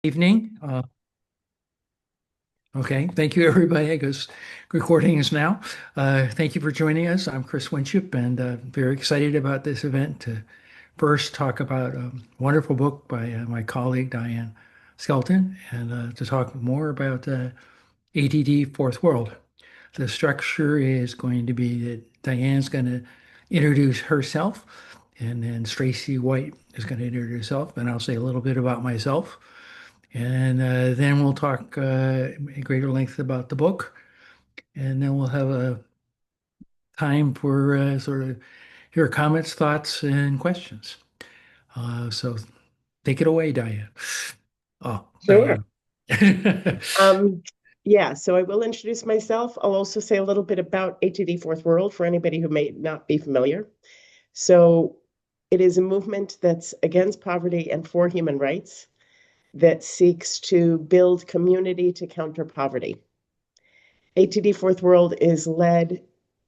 Evening. Okay, thank you, everybody. I guess recording is now. Thank you for joining us. I'm Chris Winship, and very excited about this event to first talk about a wonderful book by my colleague Diane Skelton, and to talk more about ADD Fourth World. The structure is going to be that Diane's going to introduce herself, and then Stacy White is going to introduce herself, and I'll say a little bit about myself. And then we'll talk at greater length about the book. And then we'll have a time for sort of your comments, thoughts, and questions. So take it away, Diane. Oh, Sure. Diane. Um, yeah, so I will introduce myself. I'll also say a little bit about HED Fourth World for anybody who may not be familiar. So it is a movement that's against poverty and for human rights that seeks to build community to counter poverty. HED Fourth World is led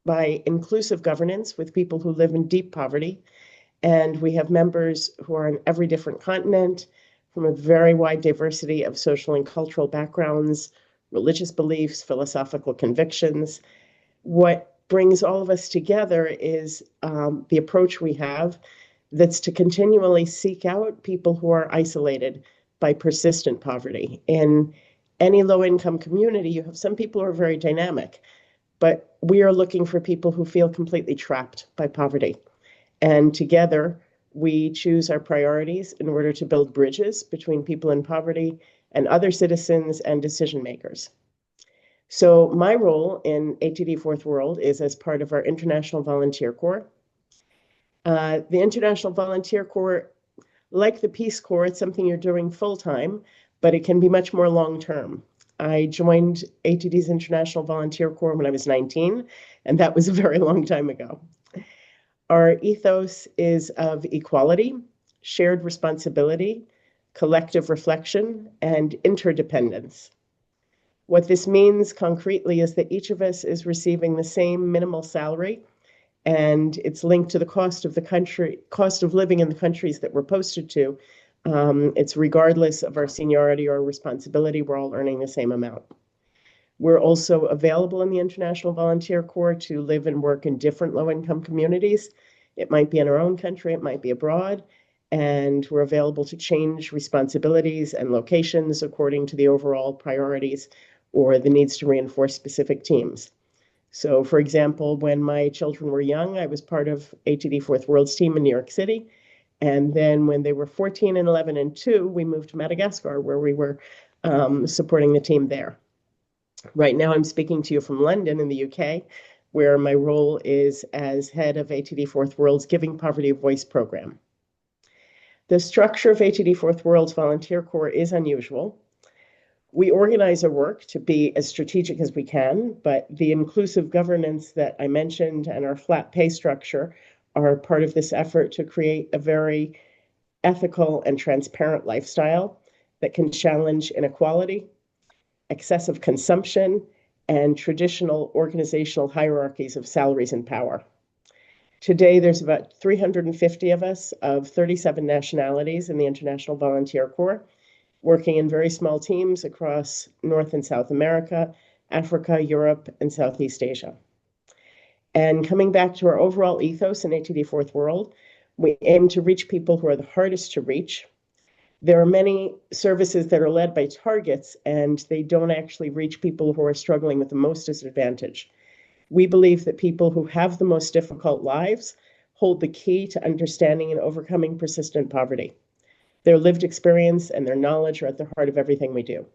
by inclusive governance with people who live in deep poverty. And we have members who are on every different continent from a very wide diversity of social and cultural backgrounds, religious beliefs, philosophical convictions. What brings all of us together is the approach we have that's to continually seek out people who are isolated by persistent poverty. In any low income community, you have some people who are very dynamic, but we are looking for people who feel completely trapped by poverty. And together, we choose our priorities in order to build bridges between people in poverty and other citizens and decision makers. So, my role in ATD Fourth World is as part of our International Volunteer Corps. The International Volunteer Corps, like the Peace Corps, it's something you're doing full time, but it can be much more long term. I joined ATD's International Volunteer Corps when I was 19, and that was a very long time ago. Our ethos is of equality, shared responsibility, collective reflection, and interdependence. What this means concretely is that each of us is receiving the same minimal salary, and it's linked to the cost of the country, cost of living in the countries that we're posted to. It's regardless of our seniority or responsibility, we're all earning the same amount. We're also available in the International Volunteer Corps to live and work in different low-income communities. It might be in our own country, it might be abroad, and we're available to change responsibilities and locations according to the overall priorities or the needs to reinforce specific teams. So, for example, when my children were young, I was part of ATD Fourth World's team in New York City. And then when they were 14 and 11 and 2, we moved to Madagascar, where we were supporting the team there. Right now, I'm speaking to you from London in the UK, where my role is as head of ATD Fourth World's Giving Poverty a Voice program. The structure of ATD Fourth World's Volunteer Corps is unusual. We organize our work to be as strategic as we can, but the inclusive governance that I mentioned and our flat pay structure are part of this effort to create a very ethical and transparent lifestyle that can challenge inequality, excessive consumption, and traditional organizational hierarchies of salaries and power. Today, there's about 350 of us of 37 nationalities in the International Volunteer Corps, working in very small teams across North and South America, Africa, Europe, and Southeast Asia. And coming back to our overall ethos in ATD Fourth World, we aim to reach people who are the hardest to reach. There are many services that are led by targets, and they don't actually reach people who are struggling with the most disadvantage. We believe that people who have the most difficult lives hold the key to understanding and overcoming persistent poverty. Their lived experience and their knowledge are at the heart of everything we do.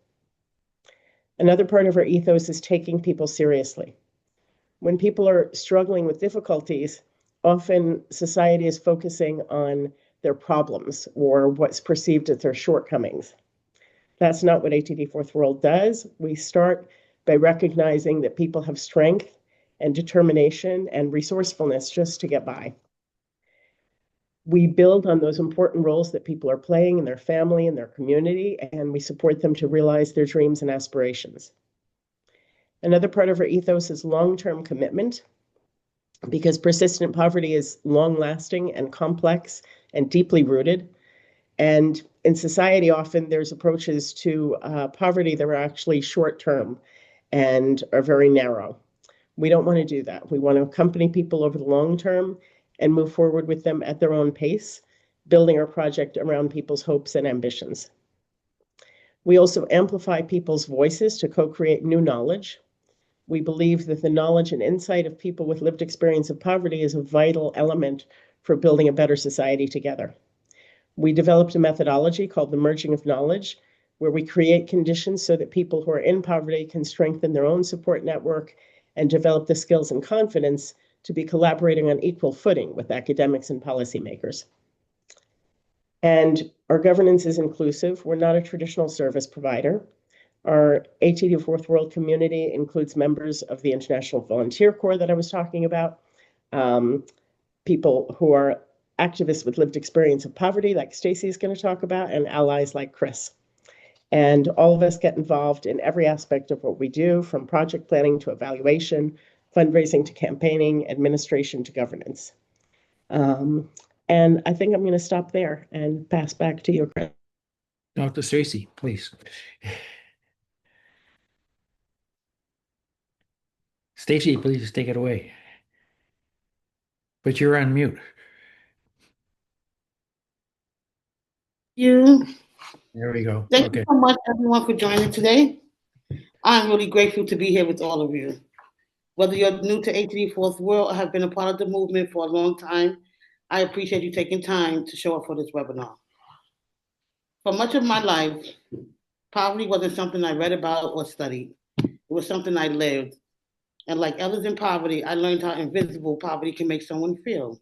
Another part of our ethos is taking people seriously. When people are struggling with difficulties, often society is focusing on their problems or what's perceived as their shortcomings. That's not what ATD Fourth World does. We start by recognizing that people have strength and determination and resourcefulness just to get by. We build on those important roles that people are playing in their family and their community, and we support them to realize their dreams and aspirations. Another part of our ethos is long-term commitment, because persistent poverty is long-lasting and complex and deeply rooted. And in society, often there's approaches to poverty that are actually short-term and are very narrow. We don't want to do that. We want to accompany people over the long term and move forward with them at their own pace, building our project around people's hopes and ambitions. We also amplify people's voices to co-create new knowledge. We believe that the knowledge and insight of people with lived experience of poverty is a vital element for building a better society together. We developed a methodology called the merging of knowledge, where we create conditions so that people who are in poverty can strengthen their own support network and develop the skills and confidence to be collaborating on equal footing with academics and policymakers. And our governance is inclusive. We're not a traditional service provider. Our ATD Fourth World community includes members of the International Volunteer Corps that I was talking about, people who are activists with lived experience of poverty, like Stacy is going to talk about, and allies like Chris. And all of us get involved in every aspect of what we do, from project planning to evaluation, fundraising to campaigning, administration to governance. And I think I'm going to stop there and pass back to you, Chris. Dr. Stacy, please. Stacy, please take it away. But you're on mute. You. There we go. Thank Okay. you so much, everyone, for joining today. I'm really grateful to be here with all of you. Whether you're new to ATD Fourth World or have been a part of the movement for a long time, I appreciate you taking time to show up for this webinar. For much of my life, poverty wasn't something I read about or studied. It was something I lived. And like others in poverty, I learned how invisible poverty can make someone feel.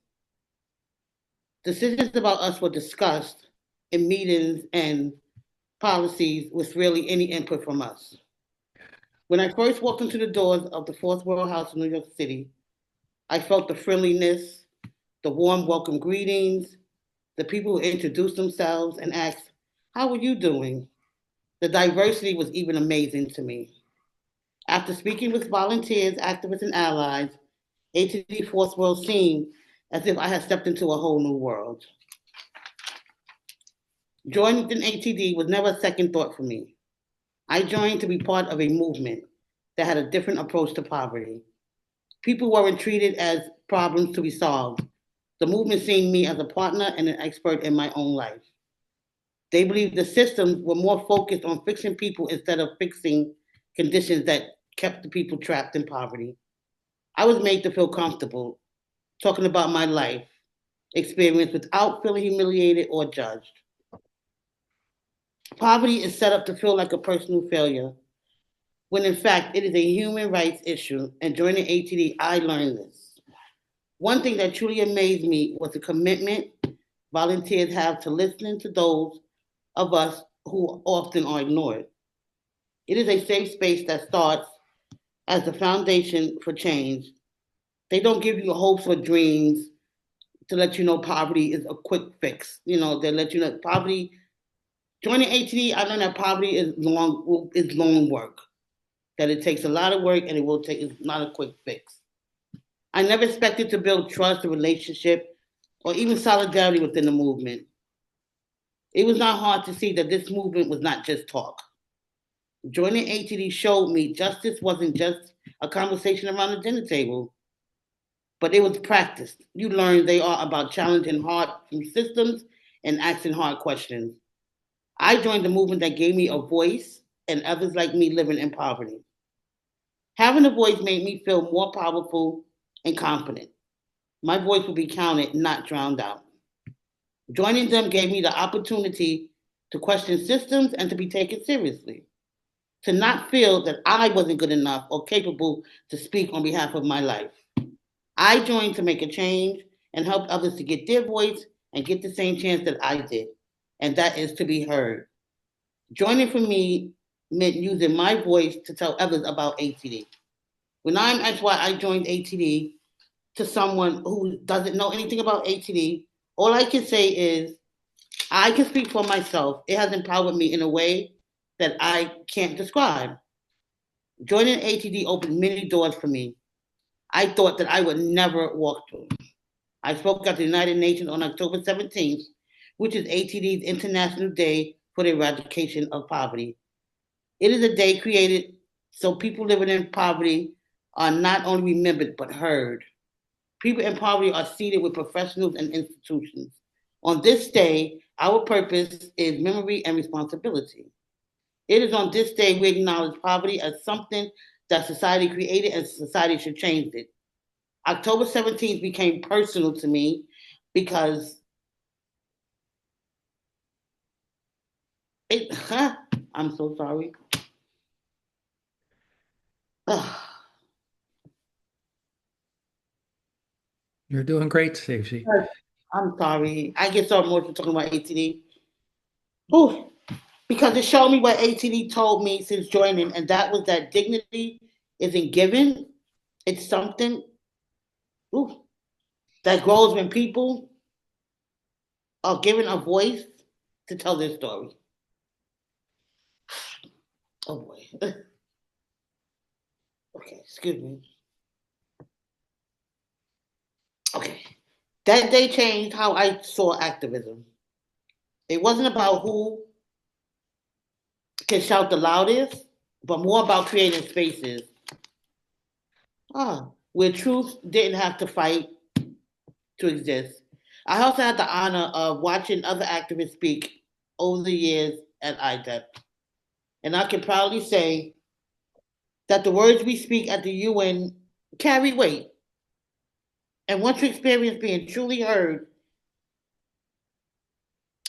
Decisions about us were discussed in meetings and policies with really any input from us. When I first walked into the doors of the Fourth World House in New York City, I felt the friendliness, the warm welcome greetings, the people who introduced themselves and asked, "How are you doing?" The diversity was even amazing to me. After speaking with volunteers, activists, and allies, ATD Fourth World seemed as if I had stepped into a whole new world. Joining ATD was never a second thought for me. I joined to be part of a movement that had a different approach to poverty. People weren't treated as problems to be solved. The movement seen me as a partner and an expert in my own life. They believed the systems were more focused on fixing people instead of fixing conditions that kept the people trapped in poverty. I was made to feel comfortable talking about my life experience without feeling humiliated or judged. Poverty is set up to feel like a personal failure, when in fact it is a human rights issue, and joining ATD, I learned this. One thing that truly amazed me was the commitment volunteers have to listening to those of us who often are ignored. It is a safe space that starts as the foundation for change. They don't give you hopes or dreams to let you know poverty is a quick fix. They let you know poverty. Joining ATD, I learned that poverty is long work. That it takes a lot of work and it's not a quick fix. I never expected to build trust, a relationship, or even solidarity within the movement. It was not hard to see that this movement was not just talk. Joining ATD showed me justice wasn't just a conversation around the dinner table, but it was practiced. You learn they are about challenging hard systems and asking hard questions. I joined the movement that gave me a voice and others like me living in poverty. Having a voice made me feel more powerful and confident. My voice would be counted, not drowned out. Joining them gave me the opportunity to question systems and to be taken seriously, to not feel that I wasn't good enough or capable to speak on behalf of my life. I joined to make a change and help others to get their voice and get the same chance that I did, and that is to be heard. Joining for me meant using my voice to tell others about ATD. When I'm asked why I joined ATD to someone who doesn't know anything about ATD, all I can say is I can speak for myself. It has empowered me in a way that I can't describe. Joining ATD opened many doors for me. I thought that I would never walk through. I spoke at the United Nations on October 17th, which is ATD's International Day for the Eradication of Poverty. It is a day created so people living in poverty are not only remembered but heard. People in poverty are seated with professionals and institutions. On this day, our purpose is memory and responsibility. It is on this day we acknowledge poverty as something that society created and society should change it. October 17th became personal to me because I'm so sorry. You're doing great, Stacy. I'm sorry. I get so emotional talking about ATD. Ooh, because it showed me what ATD told me since joining, and that was that dignity isn't given. It's something ooh, that grows when people are given a voice to tell their story. Oh boy. Okay, excuse me. Okay. That day changed how I saw activism. It wasn't about who can shout the loudest, but more about creating spaces where truth didn't have to fight to exist. I also had the honor of watching other activists speak over the years at IDEP. And I can proudly say that the words we speak at the UN carry weight. And once you experience being truly heard,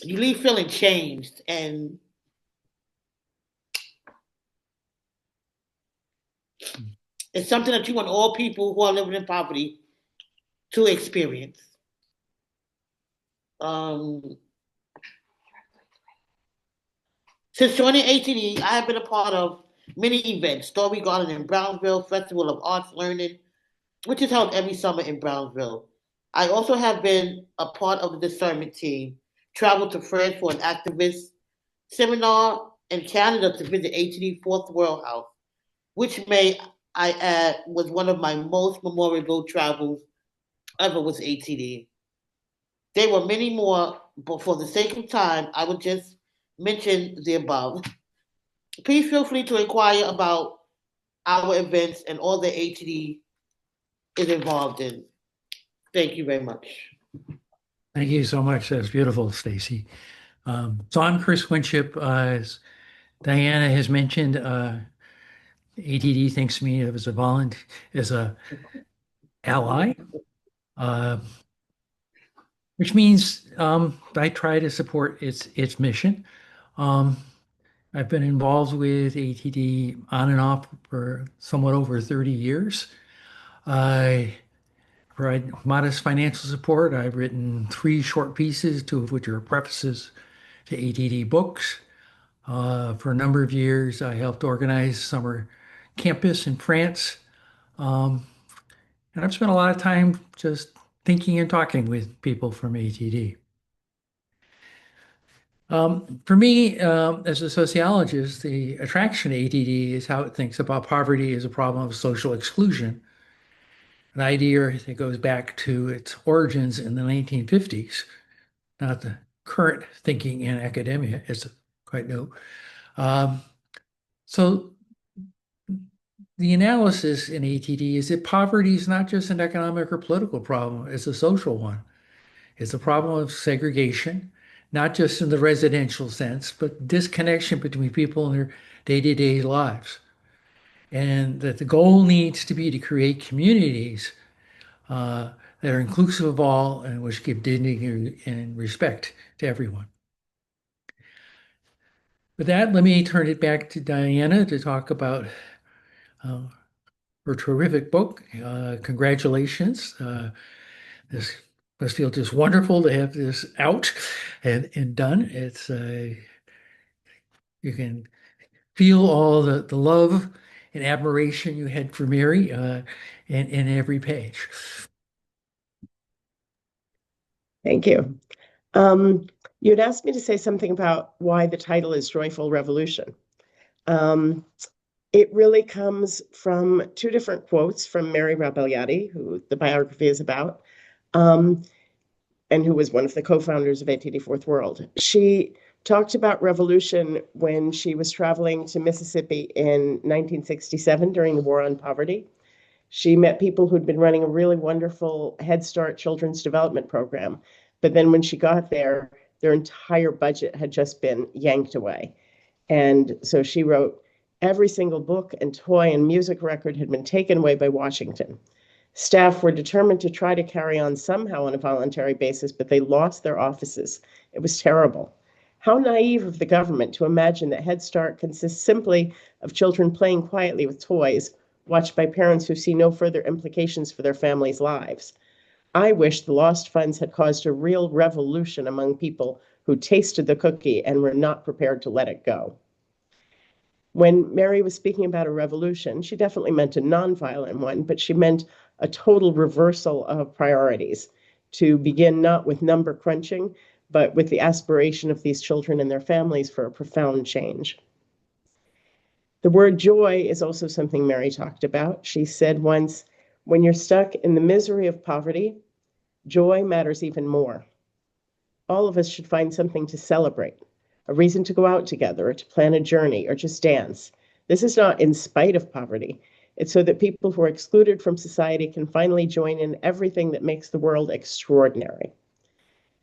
you leave feeling changed. And it's something that you want all people who are living in poverty to experience. Since joining ATD, I have been a part of many events, Story Garden in Brownsville, Festival of Arts Learning, which is held every summer in Brownsville. I also have been a part of the discernment team, traveled to France for an activist seminar in Canada to visit ATD Fourth World House, which may I add was one of my most memorable travels ever with ATD. There were many more, but for the sake of time, I would just mention the above. Please feel free to inquire about our events and all the ATD is involved in. Thank you very much. Thank you so much. That's beautiful, Stacy. So I'm Chris Winship. As Diana has mentioned, ATD thinks of me as a volunteer, as a ally, uh, which means I try to support its mission. Um, I've been involved with ATD on and off for somewhat over 30 years. I provide modest financial support. I've written 3 short pieces, 2 of which are prefaces to ATD books. For a number of years, I helped organize summer campus in France. Um, and I've spent a lot of time just thinking and talking with people from ATD. For me, as a sociologist, the attraction to ATD is how it thinks about poverty as a problem of social exclusion, an idea that goes back to its origins in the 1950s, not the current thinking in academia. It's quite new. Um, so the analysis in ATD is that poverty is not just an economic or political problem, it's a social one. It's a problem of segregation, not just in the residential sense, but disconnection between people in their day-to-day lives. And that the goal needs to be to create communities that are inclusive of all and which give dignity and respect to everyone. With that, let me turn it back to Diana to talk about her terrific book. Congratulations. This must feel just wonderful to have this out and done. It's you can feel all the love and admiration you had for Mary in every page. Thank you. You'd asked me to say something about why the title is Joyful Revolution. It really comes from 2 different quotes from Mary Rabagliati, who the biography is about. and who was one of the co-founders of ATD Fourth World. She talked about revolution when she was traveling to Mississippi in 1967 during the War on Poverty. She met people who'd been running a really wonderful Head Start children's development program. But then when she got there, their entire budget had just been yanked away. And so she wrote, every single book and toy and music record had been taken away by Washington. Staff were determined to try to carry on somehow on a voluntary basis, but they lost their offices. It was terrible. How naive of the government to imagine that Head Start consists simply of children playing quietly with toys, watched by parents who see no further implications for their families' lives. I wish the lost funds had caused a real revolution among people who tasted the cookie and were not prepared to let it go. When Mary was speaking about a revolution, she definitely meant a nonviolent one, but she meant a total reversal of priorities, to begin not with number crunching, but with the aspiration of these children and their families for a profound change. The word joy is also something Mary talked about. She said once, when you're stuck in the misery of poverty, joy matters even more. All of us should find something to celebrate, a reason to go out together, or to plan a journey, or just dance. This is not in spite of poverty. It's so that people who are excluded from society can finally join in everything that makes the world extraordinary.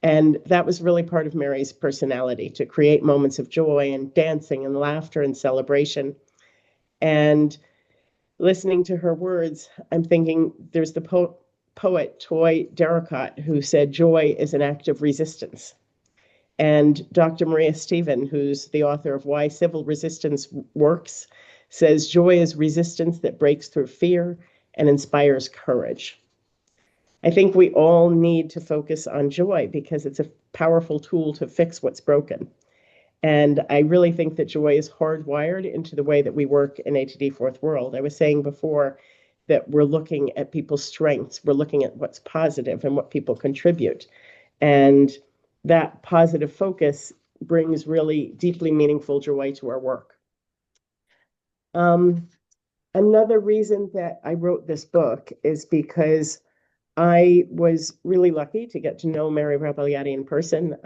And that was really part of Mary's personality, to create moments of joy and dancing and laughter and celebration. And listening to her words, I'm thinking there's the poet Toy Derricott, who said joy is an act of resistance. And Dr. Maria Stephen, who's the author of Why Civil Resistance Works, says joy is resistance that breaks through fear and inspires courage. I think we all need to focus on joy because it's a powerful tool to fix what's broken. And I really think that joy is hardwired into the way that we work in ATD Fourth World. I was saying before that we're looking at people's strengths, we're looking at what's positive and what people contribute. And that positive focus brings really deeply meaningful joy to our work. Another reason that I wrote this book is because I was really lucky to get to know Mary Rabagliati in person,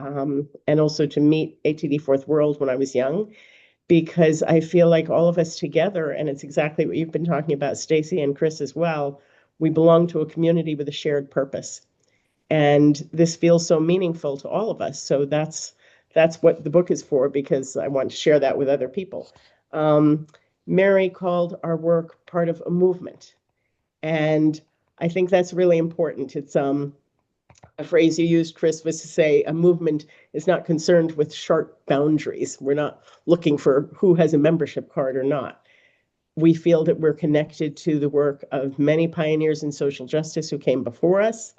and also to meet ATD Fourth World when I was young, because I feel like all of us together, and it's exactly what you've been talking about, Stacy and Chris as well, we belong to a community with a shared purpose. And this feels so meaningful to all of us. So that's what the book is for, because I want to share that with other people. Mary called our work part of a movement. And I think that's really important. It's a phrase you used, Chris, was to say a movement is not concerned with sharp boundaries. We're not looking for who has a membership card or not. We feel that we're connected to the work of many pioneers in social justice who came before us.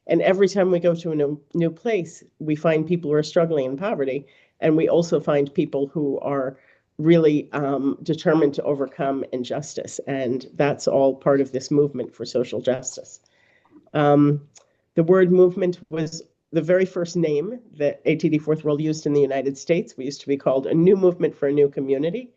And every time we go to a new place, we find people who are struggling in poverty. And we also find people who are really determined to overcome injustice. And that's all part of this movement for social justice. The word movement was the very first name that ATD Fourth World used in the United States. We used to be called a new movement for a new community.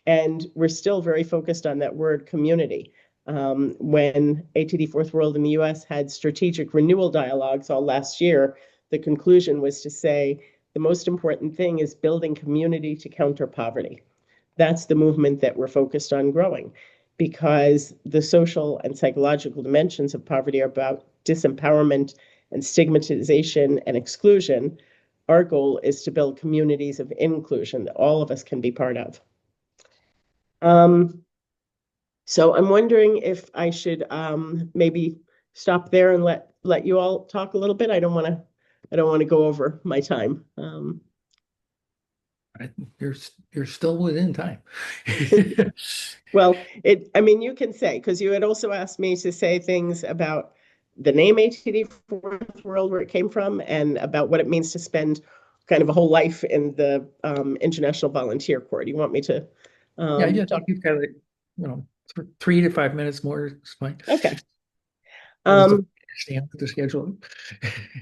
And we're still very focused on that word community. When ATD Fourth World in the US had strategic renewal dialogues all last year, the conclusion was to say the most important thing is building community to counter poverty. That's the movement that we're focused on growing, because the social and psychological dimensions of poverty are about disempowerment and stigmatization and exclusion. Our goal is to build communities of inclusion that all of us can be part of. So I'm wondering if I should maybe stop there and let you all talk a little bit. I don't want to go over my time. You're still within time. Well, I mean, you can say, because you had also asked me to say things about the name ATD Fourth World, where it came from, and about what it means to spend kind of a whole life in the International Volunteer Corps. Do you want me to Yeah, talk? you've got like, 3 to 5 minutes more. It's fine. Okay. I just don't understand the schedule.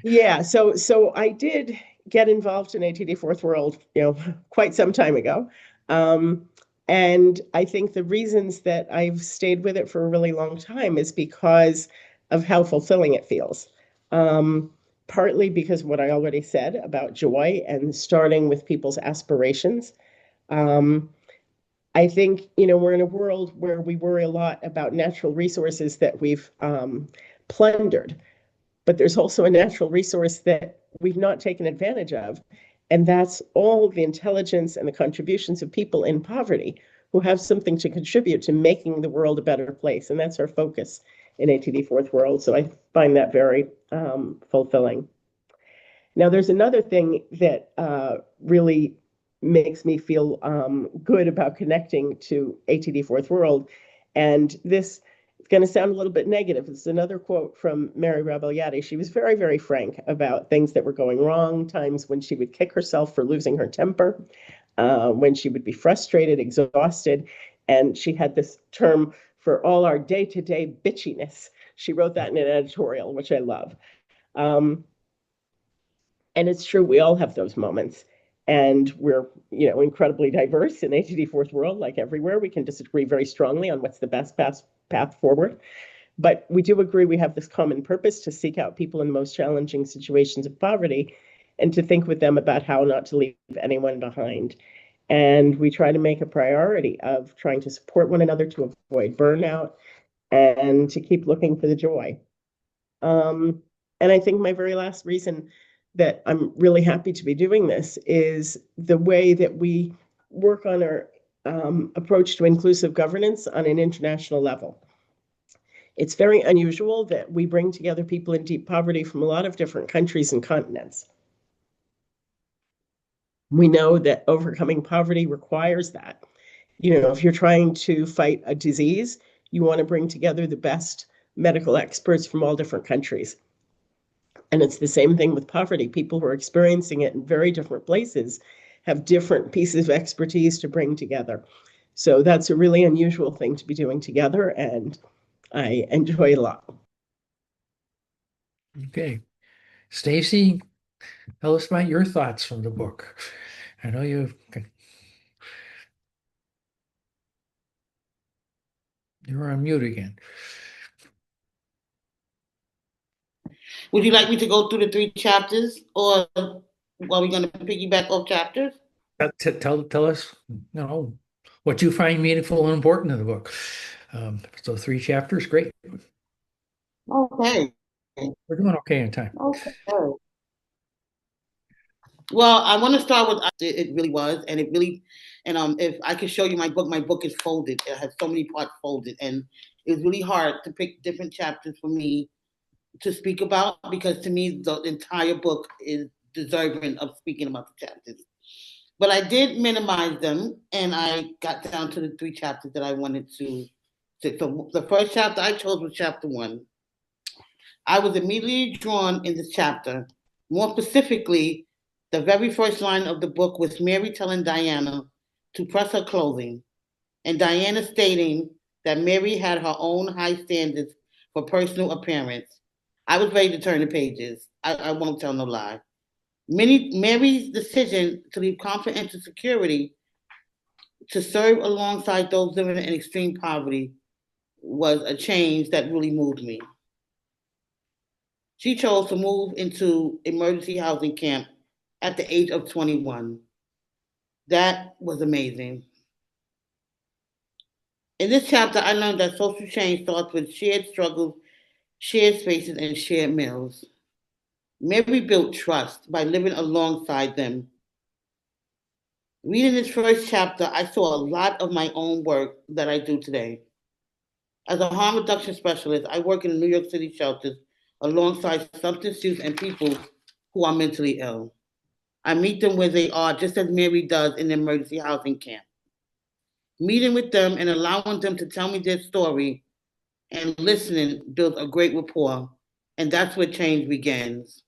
Yeah, so I did get involved in ATD Fourth World, quite some time ago. And I think the reasons that I've stayed with it for a really long time is because of how fulfilling it feels. partly because of what I already said about joy and starting with people's aspirations. Um, I think, we're in a world where we worry a lot about natural resources that we've plundered, but there's also a natural resource that we've not taken advantage of. And that's all the intelligence and the contributions of people in poverty who have something to contribute to making the world a better place. And that's our focus in ATD Fourth World. So I find that very fulfilling. Now, there's another thing that really makes me feel good about connecting to ATD Fourth World. And this is going to sound a little bit negative. It's another quote from Mary Rabagliati. She was very, very frank about things that were going wrong, times when she would kick herself for losing her temper, when she would be frustrated, exhausted. And she had this term for all our day-to-day bitchiness. She wrote that in an editorial, which I love. And it's true, we all have those moments. And we're, incredibly diverse in ATD Fourth World, like everywhere. We can disagree very strongly on what's the best path forward. But we do agree we have this common purpose to seek out people in the most challenging situations of poverty and to think with them about how not to leave anyone behind. And we try to make a priority of trying to support one another to avoid burnout and to keep looking for the joy. And I think my very last reason that I'm really happy to be doing this is the way that we work on our approach to inclusive governance on an international level. It's very unusual that we bring together people in deep poverty from a lot of different countries and continents. We know that overcoming poverty requires that. If you're trying to fight a disease, you want to bring together the best medical experts from all different countries. And it's the same thing with poverty. People who are experiencing it in very different places have different pieces of expertise to bring together. So that's a really unusual thing to be doing together, and I enjoy it a lot. Okay. Stacy, tell us about your thoughts from the book. I know you're on mute again. Would you like me to go through the 3 chapters, or are we going to piggyback off chapters? Tell us, what you find meaningful and important in the book. So 3 chapters, great. Okay. We're doing okay in time. Okay. Well, I want to start with it really was, and it really, and if I could show you my book is folded. It has so many parts folded, and it was really hard to pick different chapters for me to speak about, because to me the entire book is deserving of speaking about the chapters. But I did minimize them, and I got down to the 3 chapters that I wanted to. So the first chapter I chose was chapter 1. I was immediately drawn in this chapter. More specifically, the very first line of the book was Mary telling Diana to press her clothing, and Diana stating that Mary had her own high standards for personal appearance. I was ready to turn the pages. I won't tell no lie. Mary's decision to leave confidential security to serve alongside those living in extreme poverty was a change that really moved me. She chose to move into emergency housing camp at the age of 21. That was amazing. In this chapter, I learned that social change starts with shared struggles, shared spaces, and shared meals. Mary built trust by living alongside them. Reading this first chapter, I saw a lot of my own work that I do today. As a harm reduction specialist, I work in New York City shelters alongside substance use and people who are mentally ill. I meet them where they are, just as Mary does in the emergency housing camp. Meeting with them and allowing them to tell me their story and listening builds a great rapport, and that's where change begins.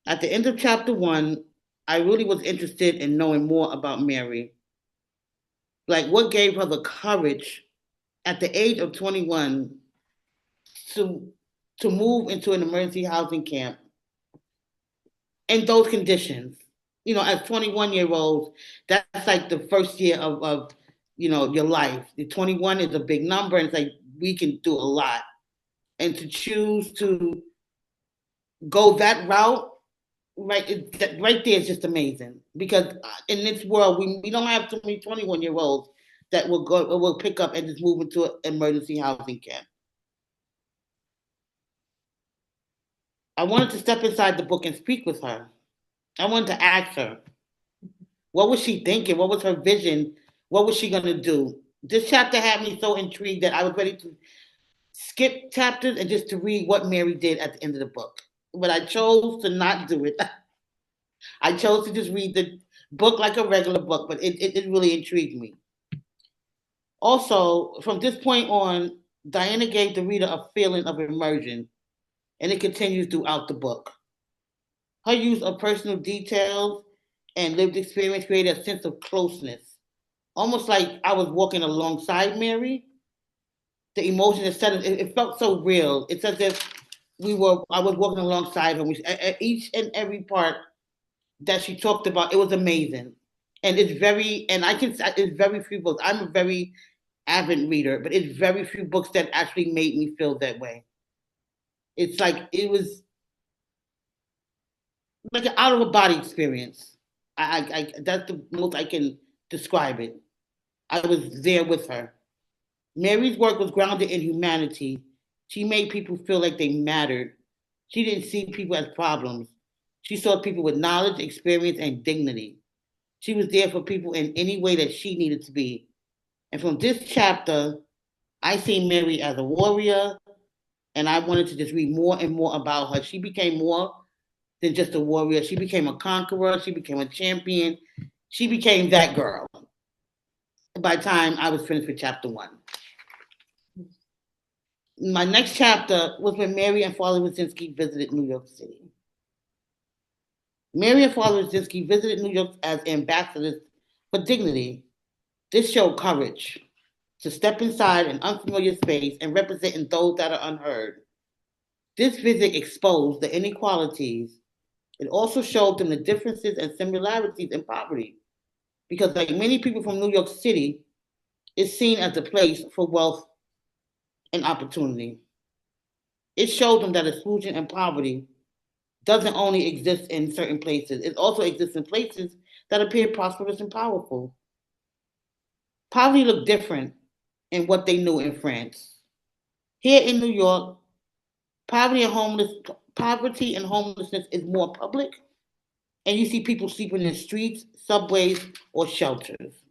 At the end of chapter 1, I really was interested in knowing more about Mary. Like, what gave her the courage at the age of 21 to, to move into an emergency housing camp in those conditions. As 21-year-olds, that's like the first year of your life. The 21 is a big number, and it's like we can do a lot. And to choose to go that route, right, right there is just amazing. Because in this world, we don't have too many 21-year-olds that will pick up and just move into an emergency housing camp. I wanted to step inside the book and speak with her. I wanted to ask her, what was she thinking? What was her vision? What was she going to do? This chapter had me so intrigued that I was ready to skip chapters and just to read what Mary did at the end of the book. But I chose to not do it. I chose to just read the book like a regular book, but it really intrigued me. Also, from this point on, Diana gave the reader a feeling of immersion, and it continues throughout the book. Her use of personal details and lived experience created a sense of closeness, almost like I was walking alongside Mary. The emotion instead of it felt so real. It's as if I was walking alongside her. Each and every part that she talked about, it was amazing. And it's very few books. I'm a very avid reader, but it's very few books that actually made me feel that way. It's like it was like an out of a body experience. I that's the most I can describe it. I was there with her. Mary's work was grounded in humanity. She made people feel like they mattered. She didn't see people as problems. She saw people with knowledge, experience, and dignity. She was there for people in any way that she needed to be. And from this chapter, I see Mary as a warrior, and I wanted to just read more and more about her. She became more than just a warrior. She became a conqueror. She became a champion. She became that girl by the time I was finished with chapter 1. My next chapter was when Mary and Father Wazinski visited New York City. Mary and Father Wazinski visited New York as ambassadors for dignity. This showed courage to step inside an unfamiliar space and representing those that are unheard. This visit exposed the inequalities. It also showed them the differences and similarities in poverty. Because like many people from New York City, it's seen as a place for wealth and opportunity. It showed them that exclusion and poverty doesn't only exist in certain places, it also exists in places that appear prosperous and powerful. Poverty looked different in what they knew in France. Here in New York, poverty and homelessness is more public, and you see people sleeping in streets, subways, or shelters.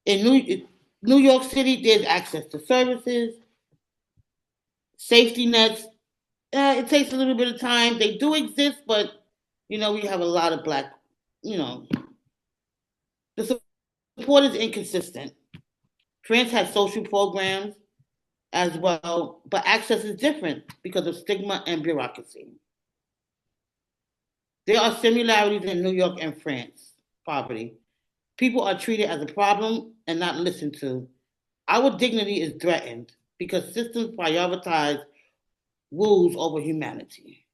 In New York City, there's access to services, safety nets. It takes a little bit of time. They do exist, but we have a lot of black. You know, the support is inconsistent. France has social programs as well, but access is different because of stigma and bureaucracy. There are similarities in New York and France poverty. People are treated as a problem and not listened to. Our dignity is threatened because systems prioritize rules over humanity.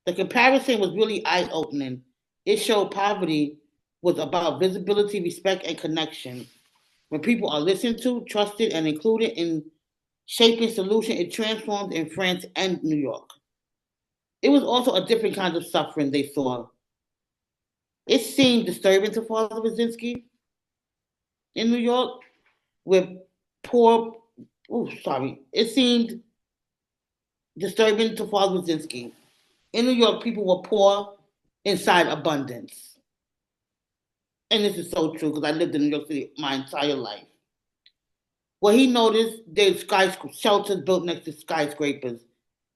The comparison was really eye-opening. It showed poverty was about visibility, respect, and connection. When people are listened to, trusted, and included in shaping solution, it transformed in France and New York. It was also a different kind of suffering they saw. It seemed disturbing to Father Wazinski in New York, with poor. Oh, sorry. It seemed disturbing to Father Wazinski. In New York, people were poor inside abundance. And this is so true because I lived in New York City my entire life. Well, he noticed there's shelters built next to skyscrapers.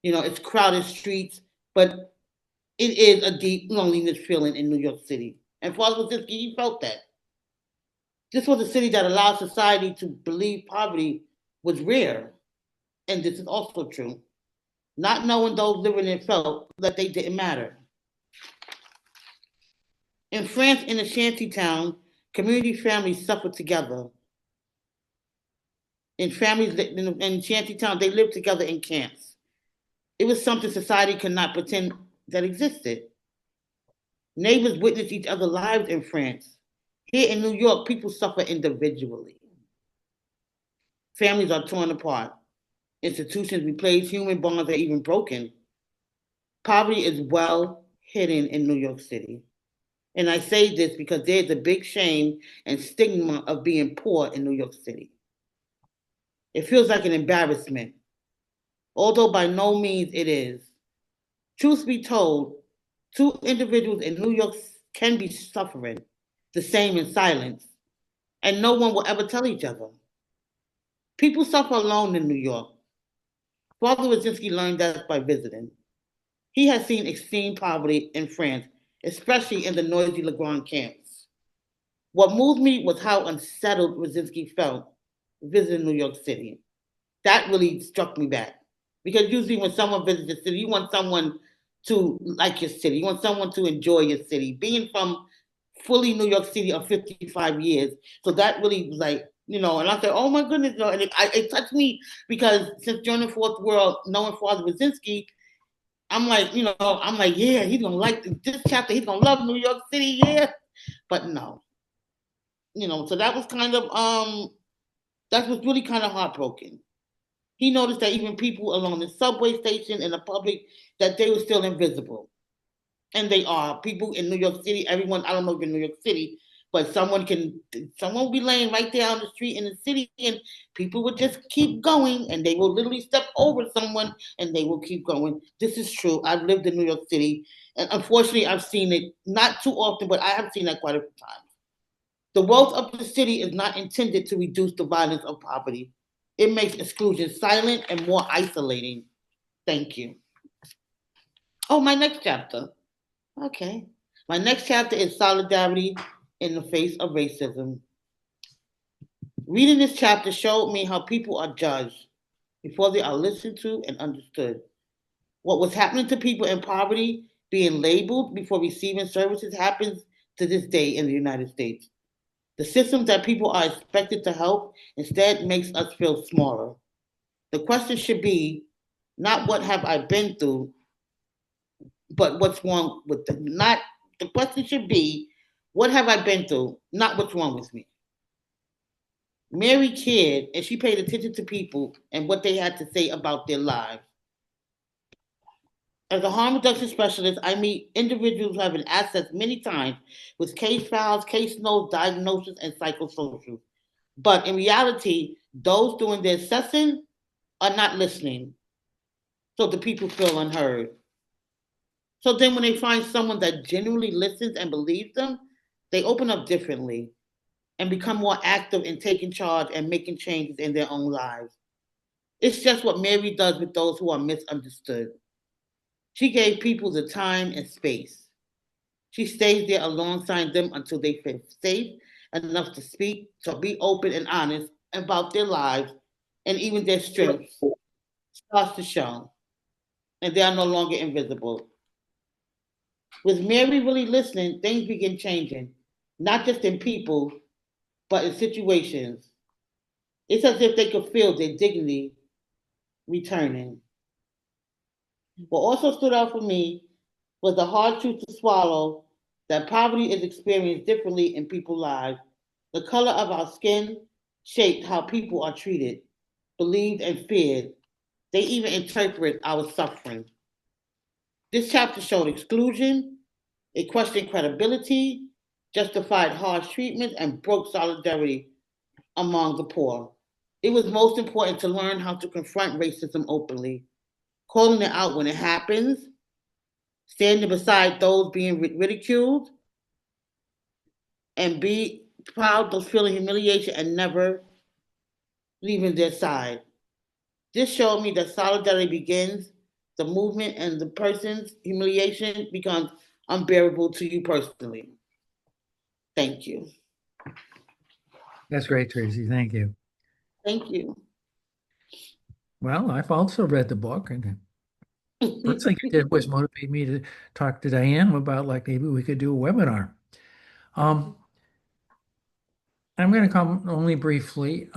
It's crowded streets, but it is a deep loneliness feeling in New York City. And Father Wazinski, he felt that. This was a city that allowed society to believe poverty was rare. And this is also true. Not knowing those living it felt that they didn't matter. In France, in a shanty town, community families suffered together. In families in shanty towns, they lived together in camps. It was something society could not pretend that existed. Neighbors witnessed each other's lives in France. Here in New York, people suffer individually. Families are torn apart. Institutions replaced, human bonds are even broken. Poverty is well hidden in New York City. And I say this because there's a big shame and stigma of being poor in New York City. It feels like an embarrassment, although by no means it is. Truth be told, two individuals in New York can be suffering the same in silence, and no one will ever tell each other. People suffer alone in New York. Father Wazinski learned that by visiting. He has seen extreme poverty in France, especially in the noisy Legrand camps. What moved me was how unsettled Wazinski felt visiting New York City. That really struck me back. Because usually when someone visits a city, you want someone to like your city. You want someone to enjoy your city. Being from fully New York City of 55 years. So that really was like, and I said, oh my goodness, and it touched me because since joining Fourth World, knowing Father Wazinski, I'm like, yeah, he's gonna like this chapter, he's gonna love New York City, yeah. But no, so that was kind of that was really kind of heartbroken. He noticed that even people along the subway station and the public, that they were still invisible. And they are. People in New York City, everyone, I don't know if in New York City, but someone will be laying right there on the street in the city and people will just keep going and they will literally step over someone and they will keep going. This is true. I've lived in New York City and unfortunately I've seen it not too often, but I have seen that quite a few times. The wealth of the city is not intended to reduce the violence of poverty. It makes exclusion silent and more isolating. Thank you. Oh, my next chapter. Okay. My next chapter is solidarity in the face of racism. Reading this chapter showed me how people are judged before they are listened to and understood. What was happening to people in poverty, being labeled before receiving services, happens to this day in the United States. The systems that people are expected to help instead makes us feel smaller. The question should be not what have I been through, but what's wrong with them. Not the question should be what have I been through, not what's wrong with me. Mary cared and she paid attention to people and what they had to say about their lives. As a harm reduction specialist, I meet individuals who have been accessed many times with case files, case notes, diagnosis, and psychosocial. But in reality, those doing the assessing are not listening. So the people feel unheard. So then when they find someone that genuinely listens and believes them, they open up differently and become more active in taking charge and making changes in their own lives. It's just what Mary does with those who are misunderstood. She gave people the time and space. She stays there alongside them until they feel safe enough to speak, to be open and honest about their lives and even their strengths starts to show, and they are no longer invisible. With Mary really listening, things begin changing, not just in people, but in situations. It's as if they could feel their dignity returning. What also stood out for me was the hard truth to swallow that poverty is experienced differently in people's lives. The color of our skin shaped how people are treated, believed, and feared. They even interpret our suffering. This chapter showed exclusion, it questioned credibility, justified harsh treatment, and broke solidarity among the poor. It was most important to learn how to confront racism openly, calling it out when it happens, standing beside those being ridiculed, and be proud of feeling humiliation and never leaving their side. This showed me that solidarity begins the movement and the person's humiliation becomes unbearable to you personally. Thank you. That's great, Tracy. Thank you. Thank you. Well, I've also read the book, and the first thing it did was motivate me to talk to Diane about like maybe we could do a webinar. Um, I'm going to come only briefly.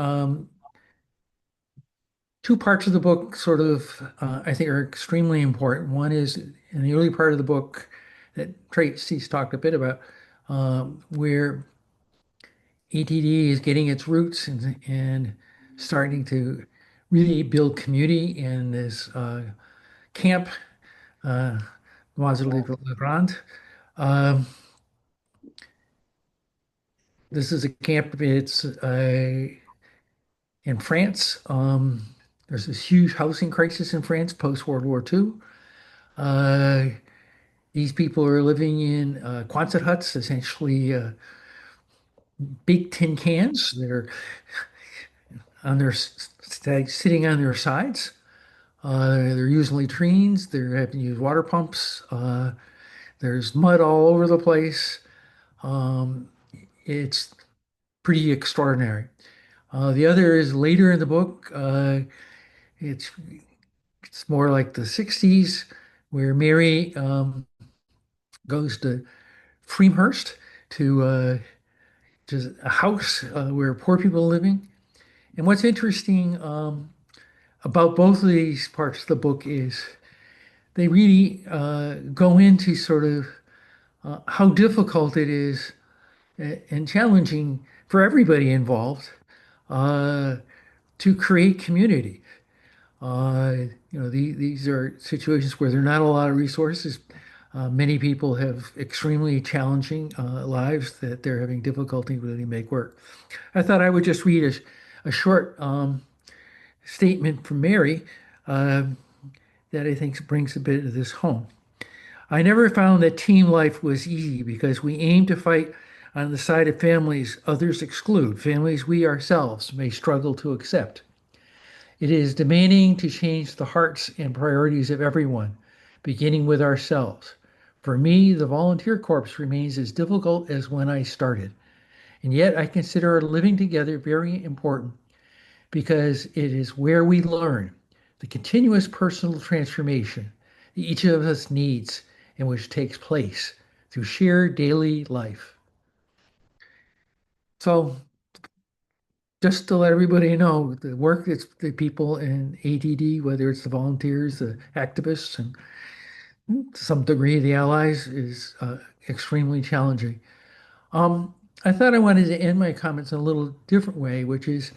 Two parts of the book sort of I think are extremely important. One is in the early part of the book that Tracy's talked a bit about, where ETD is getting its roots and starting to really build community in this camp Le Grand. Um, this is a camp. It's in France. There's this huge housing crisis in France post World War II. Uh, these people are living in Quonset huts, essentially big tin cans. They're on their sitting on their sides. They're using latrines. They're having to use water pumps. There's mud all over the place. Um, it's pretty extraordinary. The other is later in the book. It's it's more like the 60s, where Mary goes to Freemhurst to just a house where poor people are living. And what's interesting about both of these parts of the book is they really go into sort of how difficult it is and challenging for everybody involved uh, to create community. These are situations where there are not a lot of resources. Many people have extremely challenging lives that they're having difficulty really make work. I thought I would just read a short statement from Mary uh, that I think brings a bit of this home. I never found that team life was easy because we aim to fight on the side of families others exclude, families we ourselves may struggle to accept. It is demanding to change the hearts and priorities of everyone, beginning with ourselves. For me, the volunteer corps remains as difficult as when I started, and yet I consider living together very important because it is where we learn the continuous personal transformation that each of us needs and which takes place through shared daily life. So, just to let everybody know, the work that the people in ATD, whether it's the volunteers, the activists, and to some degree the allies, is extremely challenging. I thought I wanted to end my comments in a little different way, which is,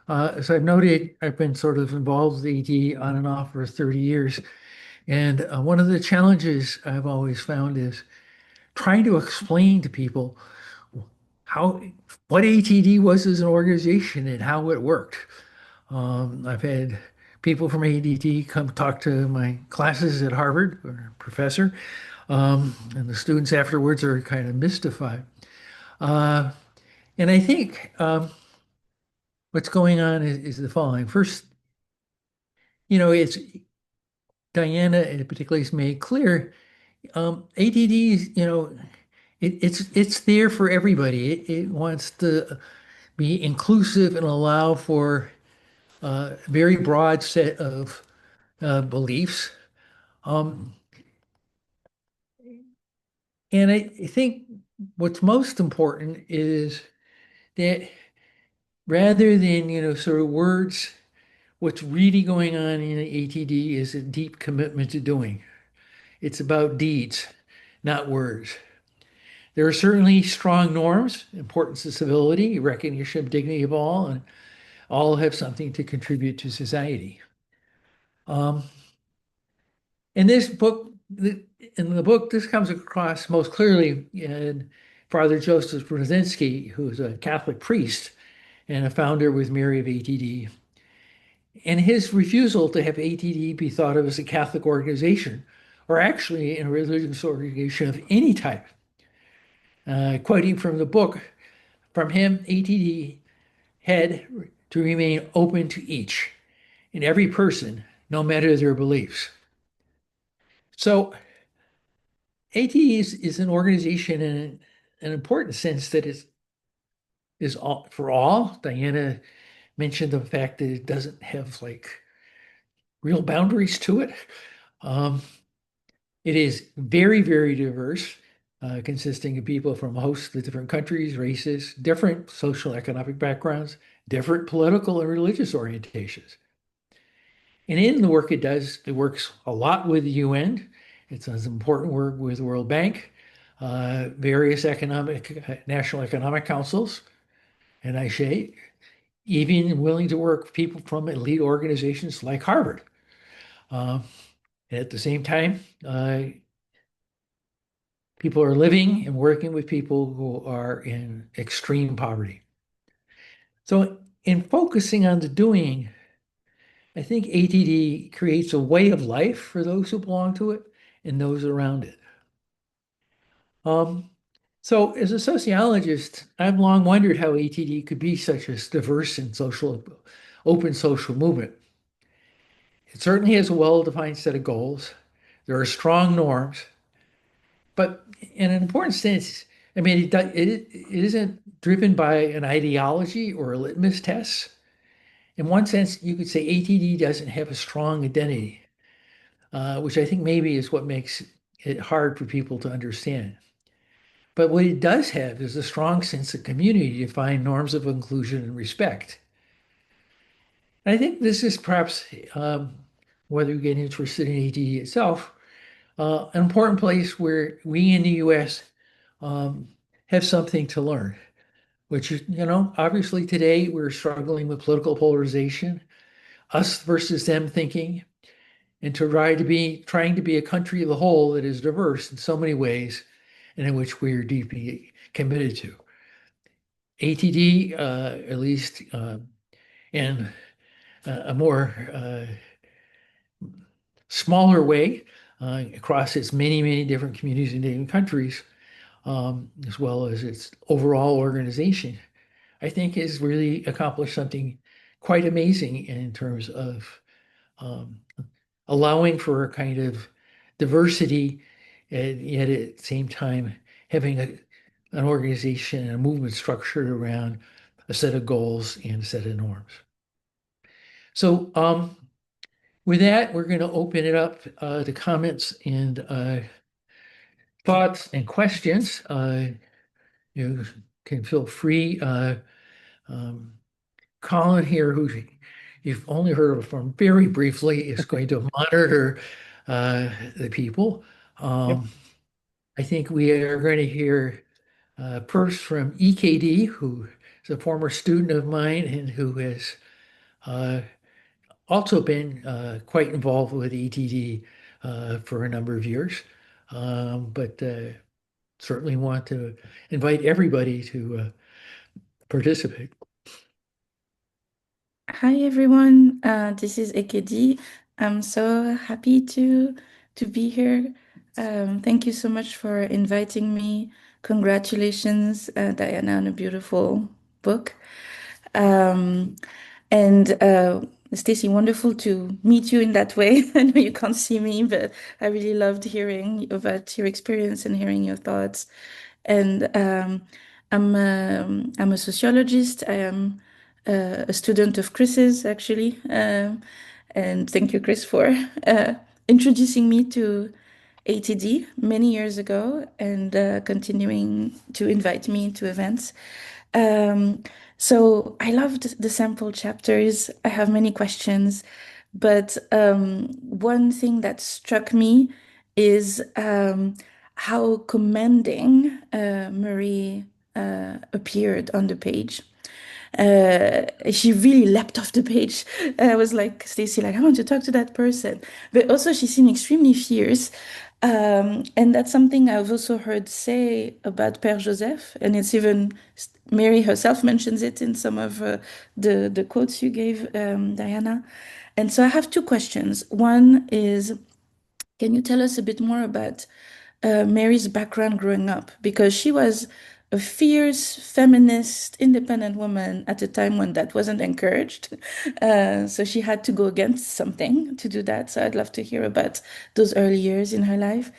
as I've noted, I've been sort of involved with ATD on and off for 30 years. And one of the challenges I've always found is trying to explain to people how what ATD was as an organization and how it worked. I've had people from ATD come talk to my classes at Harvard, or professor, and the students afterwards are kind of mystified. Uh, and I think what's going on is the following. First, it's Diana in particular has made clear ATD is, it's there for everybody. It wants to be inclusive and allow for a very broad set of beliefs. Um, and I think what's most important is that rather than, sort of words, what's really going on in ATD is a deep commitment to doing. It's about deeds, not words. There are certainly strong norms, importance of civility, recognition of dignity of all, and all have something to contribute to society. Um, in this book, in the book, this comes across most clearly in Father Joseph Brzezinski, who is a Catholic priest and a founder with Mary of ATD, and his refusal to have ATD be thought of as a Catholic organization, or actually a religious organization of any type. Quoting from the book, from him, ATD had to remain open to each and every person, no matter their beliefs. So ATD is an organization in an important sense that is all, for all. Diana mentioned the fact that it doesn't have like real boundaries to it. Um, it is very, very diverse, consisting of people from a host of different countries, races, different social economic backgrounds, different political and religious orientations. And in the work it does, it works a lot with the UN. It does important work with the World Bank, various national economic councils, and I say, even willing to work with people from elite organizations like Harvard. Uh, at the same time, People are living and working with people who are in extreme poverty. So in focusing on the doing, I think ATD creates a way of life for those who belong to it and those around it. Um, so as a sociologist, I've long wondered how ATD could be such a diverse and open social movement. It certainly has a well-defined set of goals. There are strong norms, but in an important sense, I mean, it isn't driven by an ideology or a litmus test. In one sense, you could say ATD doesn't have a strong identity, which I think maybe is what makes it hard for people to understand. But what it does have is a strong sense of community to find norms of inclusion and respect. And I think this is perhaps, whether you get interested in ATD itself, an important place where we in the US um, have something to learn, which is, obviously today we're struggling with political polarization, us versus them thinking, and trying to be a country of the whole that is diverse in so many ways and in which we are deeply committed to. ATD, at least in a more smaller way, across its many, many different communities and different countries, as well as its overall organization, I think has really accomplished something quite amazing in terms of um, allowing for a kind of diversity, and yet at the same time having an organization and a movement structured around a set of goals and a set of norms. So with that, we're going to open it up to comments and thoughts and questions. You can feel free. Um, Colin here, who you've only heard of from very briefly, is going to monitor the people. Yep. I think we are going to hear first from EKD, who is a former student of mine and who has uh, also been quite involved with ETD for a number of years, but certainly want to invite everybody to participate. Hi everyone, this is Ekedi. I'm so happy to be here. Thank you so much for inviting me. Congratulations, Diana, on a beautiful book. Um, and Stacy, wonderful to meet you in that way. I know you can't see me, but I really loved hearing about your experience and hearing your thoughts. And I'm a sociologist. I am a student of Chris's, actually. And thank you, Chris, for introducing me to ATD many years ago and continuing to invite me to events. Um, so I loved the sample chapters. I have many questions, but one thing that struck me is how commanding Marie appeared on the page. She really leapt off the page. I was like, Stacy, like, I want to talk to that person. But also, she seemed extremely fierce. And that's something I've also heard say about Père Joseph. And it's even Mary herself mentions it in some of the quotes you gave, Diana. And so I have two questions. One is, can you tell us a bit more about Mary's background growing up? Because she was a fierce, feminist, independent woman at a time when that wasn't encouraged. So she had to go against something to do that. So I'd love to hear about those early years in her life.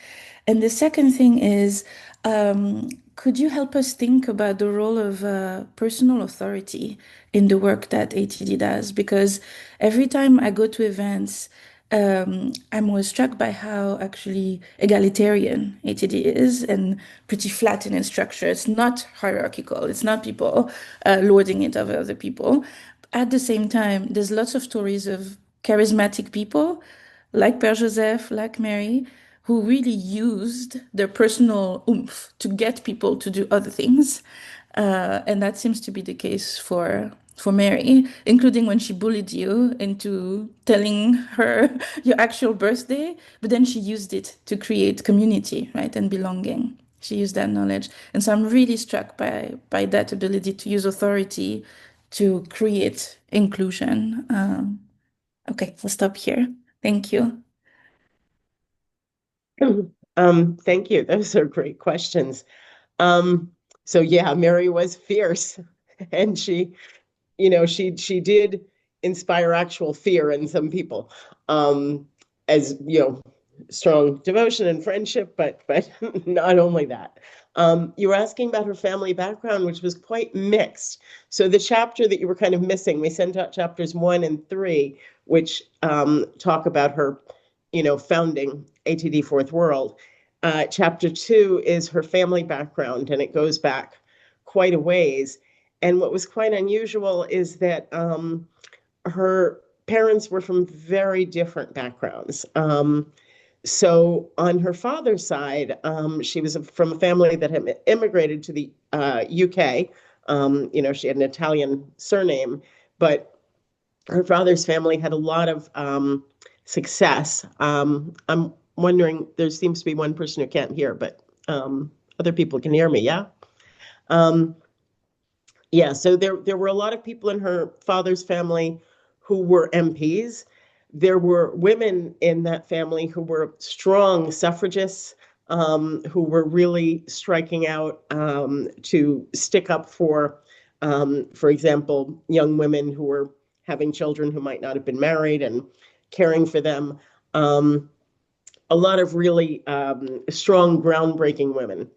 And the second thing is, could you help us think about the role of personal authority in the work that ATD does? Because every time I go to events, I'm always struck by how actually egalitarian ATD is and pretty flat in its structure. It's not hierarchical. It's not people lording it over other people. At the same time, there's lots of stories of charismatic people like Père Joseph, like Mary, who really used their personal oomph to get people to do other things. And that seems to be the case for Mary, including when she bullied you into telling her your actual birthday, but then she used it to create community, right, and belonging. she used that knowledge. And so I'm really struck by that ability to use authority to create inclusion. Okay, I'll stop here. Thank you. Thank you. Those are great questions. So yeah, Mary was fierce, and she did inspire actual fear in some people, as strong devotion and friendship, but not only that. You were asking about her family background, which was quite mixed. So the chapter that you were kind of missing, we sent out chapters 1 and 3, which talk about her, founding ATD Fourth World. Chapter 2 is her family background, and it goes back quite a ways. And what was quite unusual is that her parents were from very different backgrounds. So on her father's side, she was from a family that had immigrated to the UK. She had an Italian surname, but her father's family had a lot of success. I'm wondering, there seems to be one person who can't hear, but other people can hear me, yeah? Yeah, so there were a lot of people in her father's family who were MPs. There were women in that family who were strong suffragists, who were really striking out to stick up for example, young women who were having children who might not have been married and caring for them. A lot of really strong, groundbreaking women.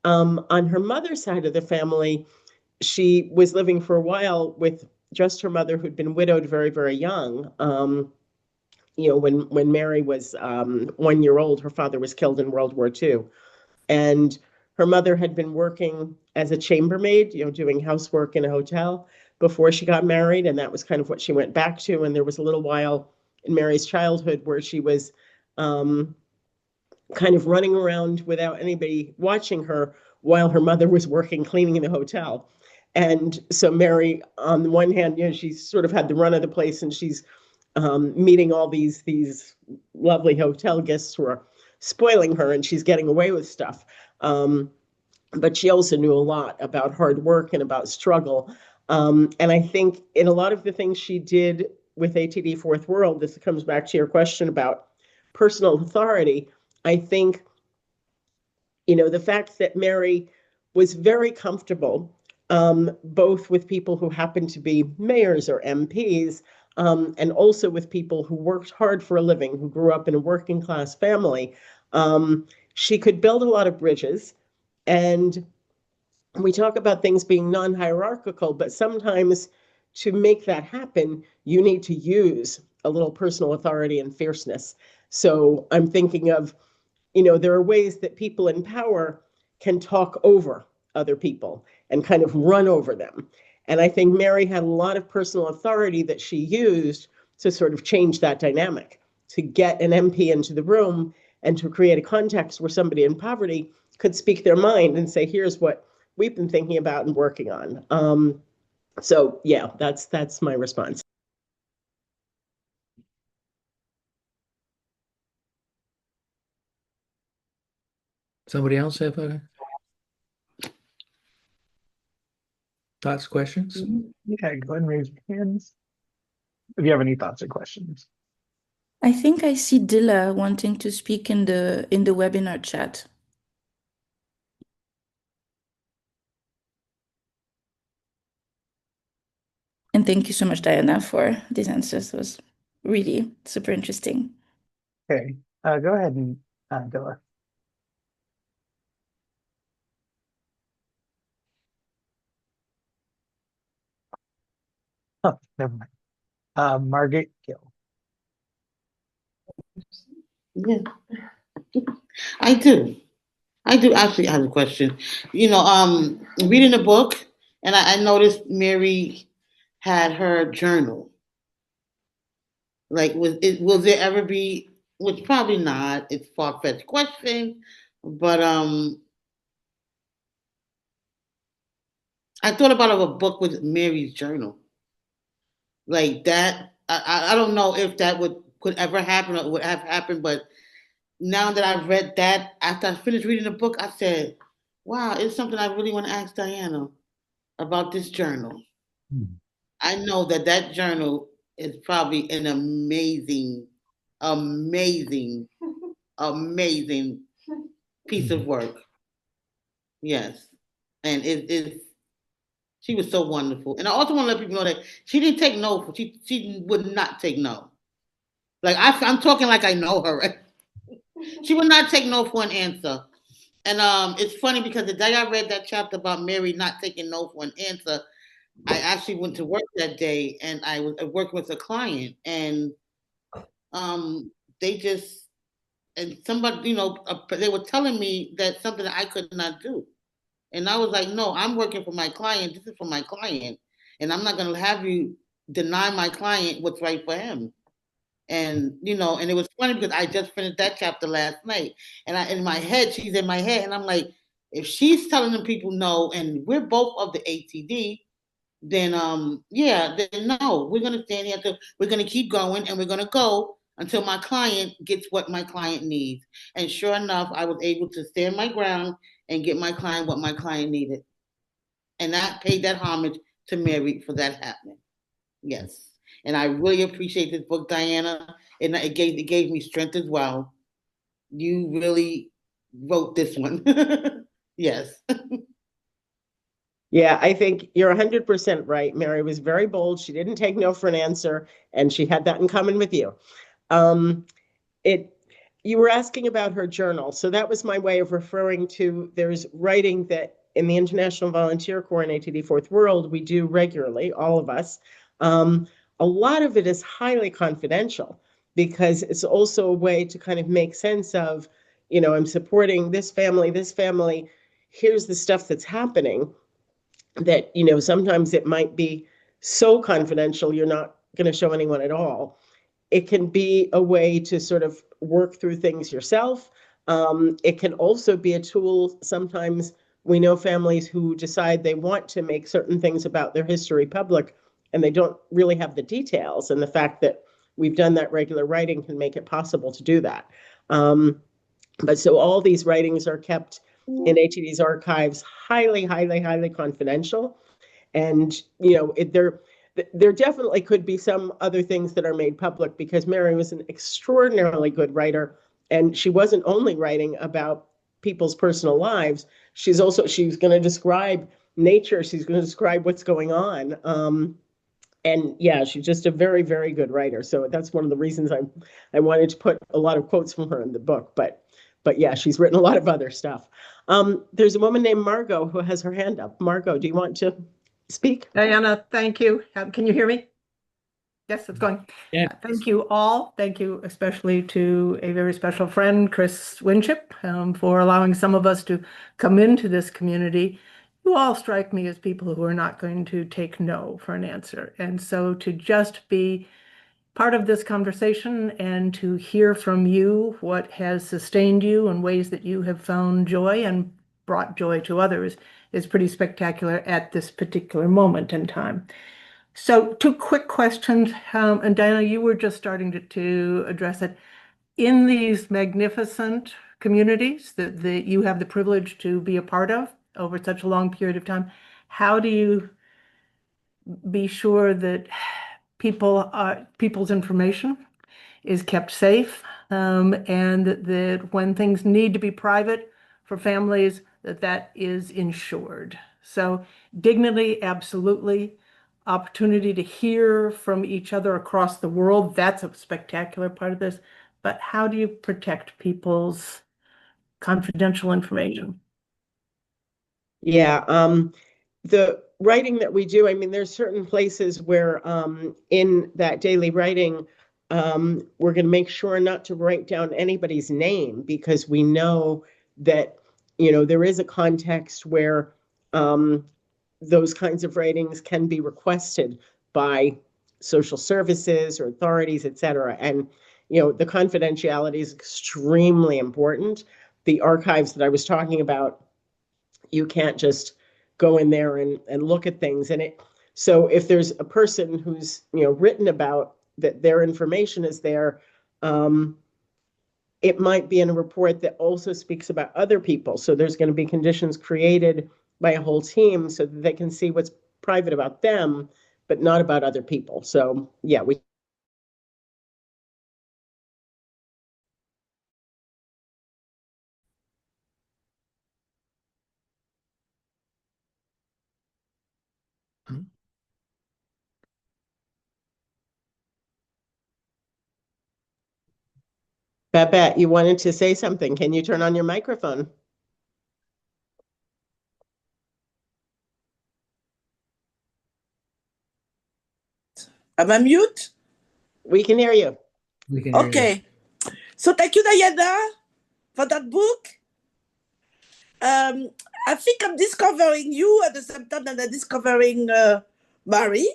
On her mother's side of the family, she was living for a while with just her mother, who'd been widowed very, very young. When Mary was 1 year old, her father was killed in World War II. And her mother had been working as a chambermaid, doing housework in a hotel before she got married. And that was kind of what she went back to. And there was a little while in Mary's childhood where she was kind of running around without anybody watching her while her mother was working cleaning in the hotel. And so Mary, on the one hand, she sort of had the run of the place, and she's meeting all these lovely hotel guests who are spoiling her, and she's getting away with stuff. But she also knew a lot about hard work and about struggle. And I think in a lot of the things she did with ATD Fourth World, this comes back to your question about personal authority. I think, the fact that Mary was very comfortable, both with people who happened to be mayors or MPs, and also with people who worked hard for a living, who grew up in a working class family. She could build a lot of bridges. And we talk about things being non-hierarchical, but sometimes to make that happen, you need to use a little personal authority and fierceness. So I'm thinking of, there are ways that people in power can talk over other people and kind of run over them. And I think Mary had a lot of personal authority that she used to sort of change that dynamic, to get an MP into the room and to create a context where somebody in poverty could speak their mind and say, here's what we've been thinking about and working on. So yeah, that's my response. Somebody else have thoughts, questions? Yeah, go ahead and raise your hands if you have any thoughts or questions. I think I see Dilla wanting to speak in the webinar chat. And thank you so much, Diana, for these answers. It was really super interesting. Okay, go ahead and Dilla. Oh, never mind. Margaret Gill. Yeah, I do. I do actually have a question. Reading the book, and I noticed Mary had her journal. Like, will there ever be? Which probably not. It's far fetched question, but I thought about a book with Mary's journal, like that. I don't know if that could ever happen or would have happened, but now that I've read that, after I finished reading the book, I said, wow, it's something I really want to ask Diana about this journal. I know that that journal is probably an amazing, amazing, amazing piece of work. Yes. And it is, she was so wonderful. And I also want to let people know that she didn't take no for, she would not take no. Like I'm talking like I know her. Right? She would not take no for an answer. And it's funny because the day I read that chapter about Mary not taking no for an answer, I actually went to work that day and I was working with a client and um, they just and somebody, they were telling me that something that I could not do. And I was like, no, I'm working for my client. This is for my client. And I'm not going to have you deny my client what's right for him. And it was funny because I just finished that chapter last night. And in my head, she's in my head. And I'm like, if she's telling the people no, and we're both of the ATD, then yeah, then no, we're gonna stand here until we're gonna keep going and we're gonna go until my client gets what my client needs. And sure enough, I was able to stand my ground and get my client what my client needed. And that paid that homage to Mary for that happening. Yes. And I really appreciate this book, Diana. And it gave me strength as well. You really wrote this one. Yes. Yeah, I think you're 100% right. Mary was very bold. She didn't take no for an answer, and she had that in common with you. Um, it you were asking about her journal. So that was my way of referring to there's writing that in the International Volunteer Corps in ATD Fourth World, we do regularly, all of us. A lot of it is highly confidential because it's also a way to kind of make sense of, I'm supporting this family, here's the stuff that's happening that, sometimes it might be so confidential, you're not going to show anyone at all. It can be a way to sort of work through things yourself. It can also be a tool. Sometimes we know families who decide they want to make certain things about their history public and they don't really have the details. And the fact that we've done that regular writing can make it possible to do that. But so all these writings are kept in ATD's archives, highly, highly, highly confidential. And, there definitely could be some other things that are made public because Mary was an extraordinarily good writer. And she wasn't only writing about people's personal lives. She's going to describe nature. She's going to describe what's going on. And yeah, she's just a very, very good writer. So that's one of the reasons I wanted to put a lot of quotes from her in the book. But yeah, she's written a lot of other stuff. There's a woman named Margot who has her hand up. Margot, do you want to speak? Diana, thank you. Can you hear me? Yes, it's going. Yeah. Thank you all. Thank you especially to a very special friend, Chris Winship, for allowing some of us to come into this community. You all strike me as people who are not going to take no for an answer. And so to just be part of this conversation and to hear from you what has sustained you and ways that you have found joy and brought joy to others is pretty spectacular at this particular moment in time. So two quick questions, and Diana, you were just starting to address it. In these magnificent communities that you have the privilege to be a part of over such a long period of time, how do you be sure that people's information is kept safe, and that when things need to be private for families, that is ensured? So dignity, absolutely. Opportunity to hear from each other across the world, that's a spectacular part of this. But how do you protect people's confidential information? Yeah, the writing that we do, I mean, there's certain places where in that daily writing, we're going to make sure not to write down anybody's name because we know that, there is a context where those kinds of writings can be requested by social services or authorities, et cetera. And, the confidentiality is extremely important. The archives that I was talking about, you can't just go in there and look at things. So if there's a person who's, written about that their information is there, it might be in a report that also speaks about other people. So there's going to be conditions created by a whole team so that they can see what's private about them, but not about other people. So yeah, we. Babette, you wanted to say something. Can you turn on your microphone? Am I mute? We can hear you. We can hear you. Okay. So thank you, Diana, for that book. I think I'm discovering you at the same time that I'm discovering Mary.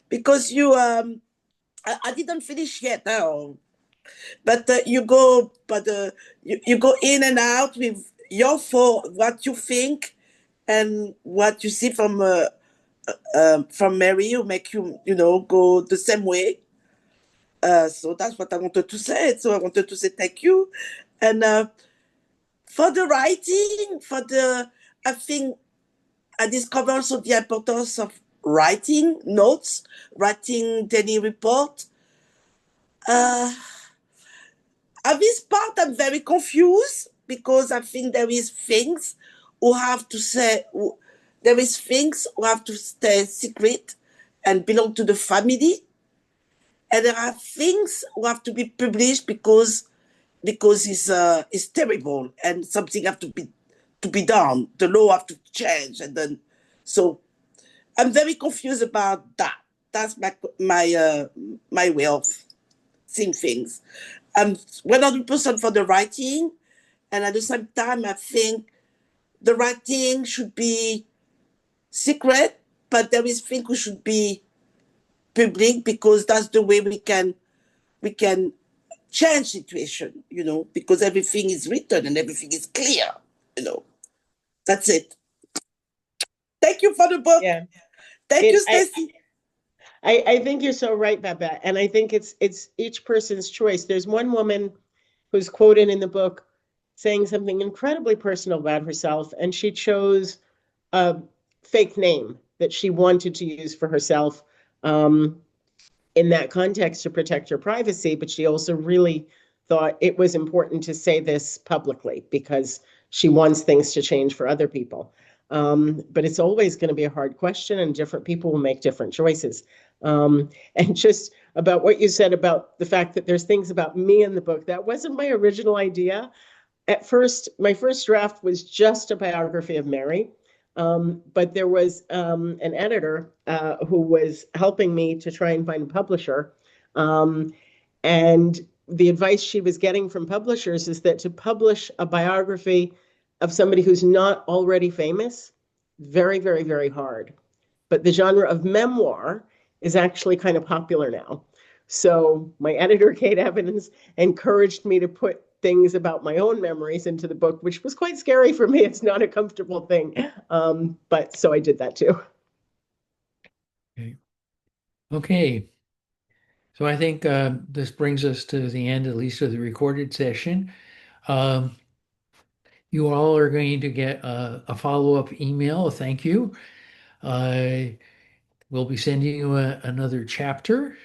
Because you, I didn't finish yet, but you go, you go in and out with your thought, what you think, and what you see from Mary, will make you, go the same way. So that's what I wanted to say. So I wanted to say thank you, and for the writing, I think I discovered also the importance of writing notes, writing daily report. At this part, I'm very confused because I think there is things there is things who have to stay secret and belong to the family, and there are things who have to be published because it's terrible and something have to be done. The law have to change, and then so I'm very confused about that. That's my way of seeing things. I'm 100% for the writing, and at the same time, I think the writing should be secret, but there is things who should be public because that's the way we can change situation, because everything is written and everything is clear. That's it. Thank you for the book. Yeah. Thank you, Stacy. I think you're so right, Babette. And I think it's each person's choice. There's one woman who's quoted in the book saying something incredibly personal about herself, and she chose a fake name that she wanted to use for herself in that context to protect her privacy. But she also really thought it was important to say this publicly because she wants things to change for other people. But it's always going to be a hard question, and different people will make different choices. And just about what you said about the fact that there's things about me in the book, that wasn't my original idea. At first, my first draft was just a biography of Mary. But there was an editor who was helping me to try and find a publisher. And the advice she was getting from publishers is that to publish a biography of somebody who's not already famous, very, very, very hard. But the genre of memoir is actually kind of popular now. So my editor, Kate Evans, encouraged me to put things about my own memories into the book, which was quite scary for me. It's not a comfortable thing. But so I did that too. Okay. So I think this brings us to the end, at least of the recorded session. You all are going to get a follow-up email, a thank you. We'll be sending you another chapter.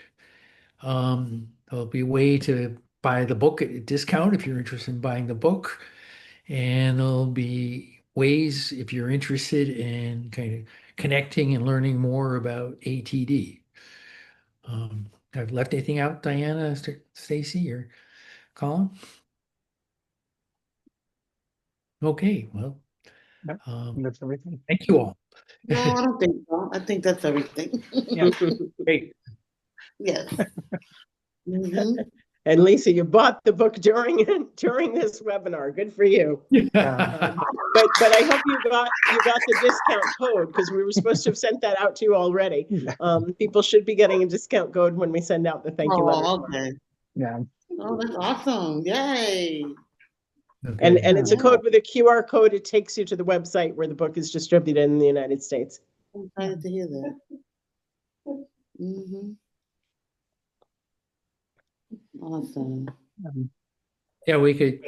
There'll be a way to buy the book at a discount if you're interested in buying the book. And there'll be ways if you're interested in kind of connecting and learning more about ATD. I've left anything out, Diana, Stacy, or Colin? Okay, well, Yep, that's everything. thank you all. No, I don't think so. I think that's everything. Yeah. Great. Yes. Mhm. And Lisa, you bought the book during this webinar. Good for you. But I hope you got the discount code because we were supposed to have sent that out to you already. People should be getting a discount code when we send out the thank you letter. Oh, okay. Yeah. Oh, that's awesome. Yay. Okay. And it's a code with a QR code. It takes you to the website where the book is distributed in the United States. I'm excited to hear that. Mm-hmm. Awesome. Um, Yeah, we can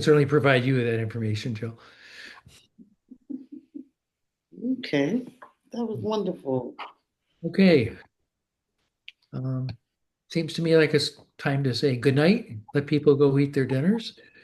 certainly provide you with that information, Jill. Okay, that was wonderful. Okay. Seems to me like it's time to say goodnight, let people go eat their dinners.